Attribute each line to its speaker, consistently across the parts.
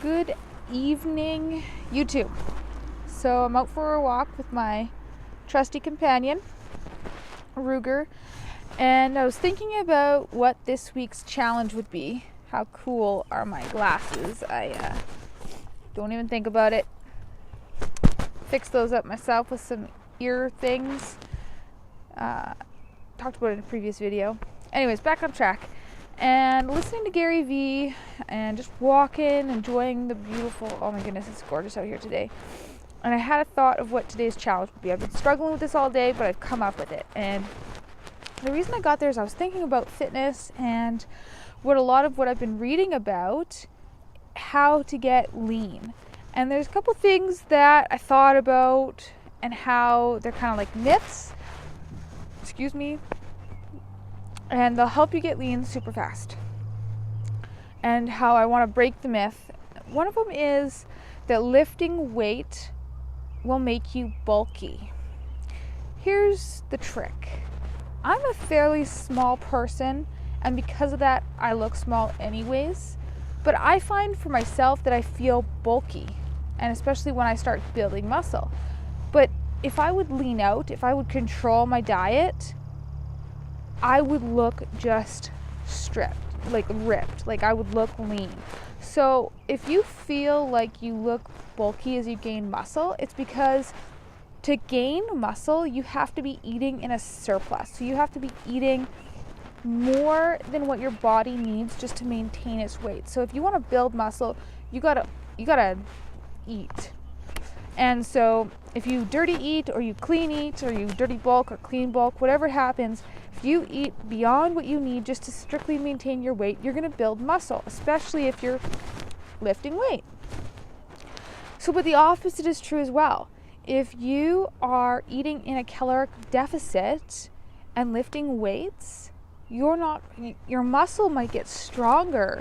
Speaker 1: Good evening, YouTube. So I'm out for a walk with my trusty companion, Ruger, and I was thinking about what this week's challenge would be. How cool are my glasses? I don't even think about it. Fixed those up myself with some ear things. Talked about it in a previous video. Anyways, back on track. And listening to Gary Vee and just walking, enjoying the beautiful, oh my goodness, it's gorgeous out here today. And I had a thought of what today's challenge would be. I've been struggling with this all day, but I've come up with it. And the reason I got there is I was thinking about fitness and what a lot of what I've been reading about, how to get lean. And there's a couple things that I thought about and how they're kind of like myths. Excuse me. And they'll help you get lean super fast. And how I want to break the myth. One of them is that lifting weight will make you bulky. Here's the trick. I'm a fairly small person, and because of that, I look small anyways. But I find for myself that I feel bulky, and especially when I start building muscle. But if I would lean out, if I would control my diet, I would look just stripped, like ripped, like I would look lean. So if you feel like you look bulky as you gain muscle, it's because to gain muscle, you have to be eating in a surplus. So you have to be eating more than what your body needs just to maintain its weight. So if you want to build muscle, you gotta eat. And so if you dirty eat or you clean eat or you dirty bulk or clean bulk, whatever happens, if you eat beyond what you need just to strictly maintain your weight, you're going to build muscle, especially if you're lifting weight. So, but the opposite is true as well. If you are eating in a caloric deficit and lifting weights, your muscle might get stronger,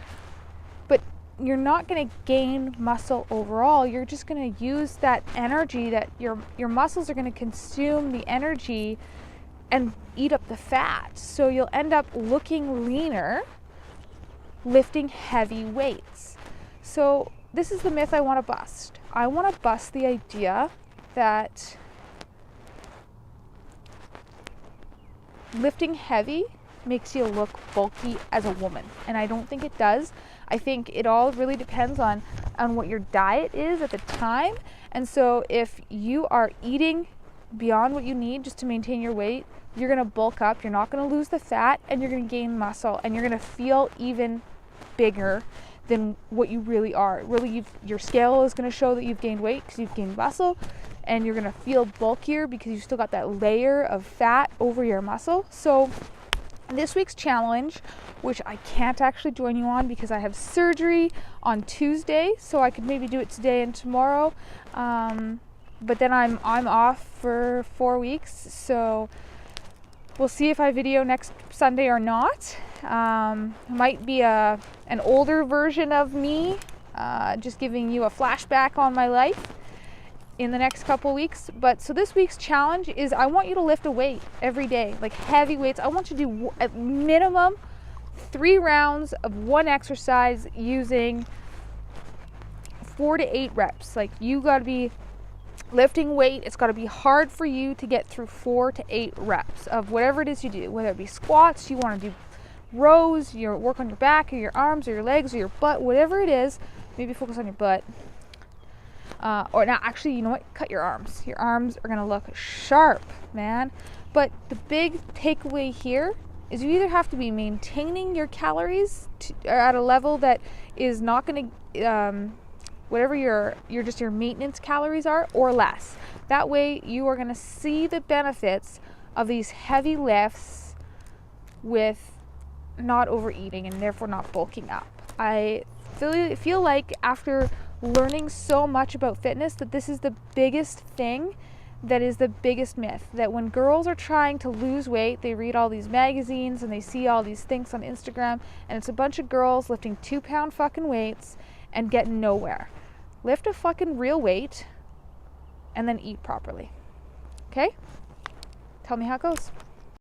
Speaker 1: but you're not going to gain muscle overall. You're just going to use that energy that your muscles are going to consume the energy and eat up the fat. So you'll end up looking leaner lifting heavy weights. So this is the myth I want to bust. I want to bust the idea that lifting heavy makes you look bulky as a woman. And I don't think it does. I think it all really depends on what your diet is at the time. And so if you are eating beyond what you need just to maintain your weight, you're going to bulk up, you're not going to lose the fat, and you're going to gain muscle, and you're going to feel even bigger than what you really are. Really, your scale is going to show that you've gained weight because you've gained muscle, and you're going to feel bulkier because you still got that layer of fat over your muscle. So this week's challenge, which I can't actually join you on because I have surgery on Tuesday, so I could maybe do it today and tomorrow, but then I'm off for 4 weeks, so we'll see if I video next Sunday or not. Might be an older version of me, just giving you a flashback on my life in the next couple weeks. But so this week's challenge is I want you to lift a weight every day, like heavy weights. I want you to do at minimum 3 rounds of one exercise using 4 to 8 reps. Like you got to be lifting weight. It's got to be hard for you to get through 4 to 8 reps of whatever it is you do, whether it be squats, you want to do rows, you work on your back or your arms or your legs or your butt, whatever it is. Maybe focus on your butt. Or now, actually, you know what? Cut your arms. Your arms are going to look sharp, man. But the big takeaway here is you either have to be maintaining your calories at a level that is not going to, whatever your maintenance calories are, or less. That way, you are going to see the benefits of these heavy lifts with not overeating and therefore not bulking up. I feel like after learning so much about fitness that this is the biggest thing that is the biggest myth. That when girls are trying to lose weight, they read all these magazines and they see all these things on Instagram, and it's a bunch of girls lifting 2-pound fucking weights and getting nowhere. Lift a fucking real weight and then eat properly. Okay? Tell me how it goes.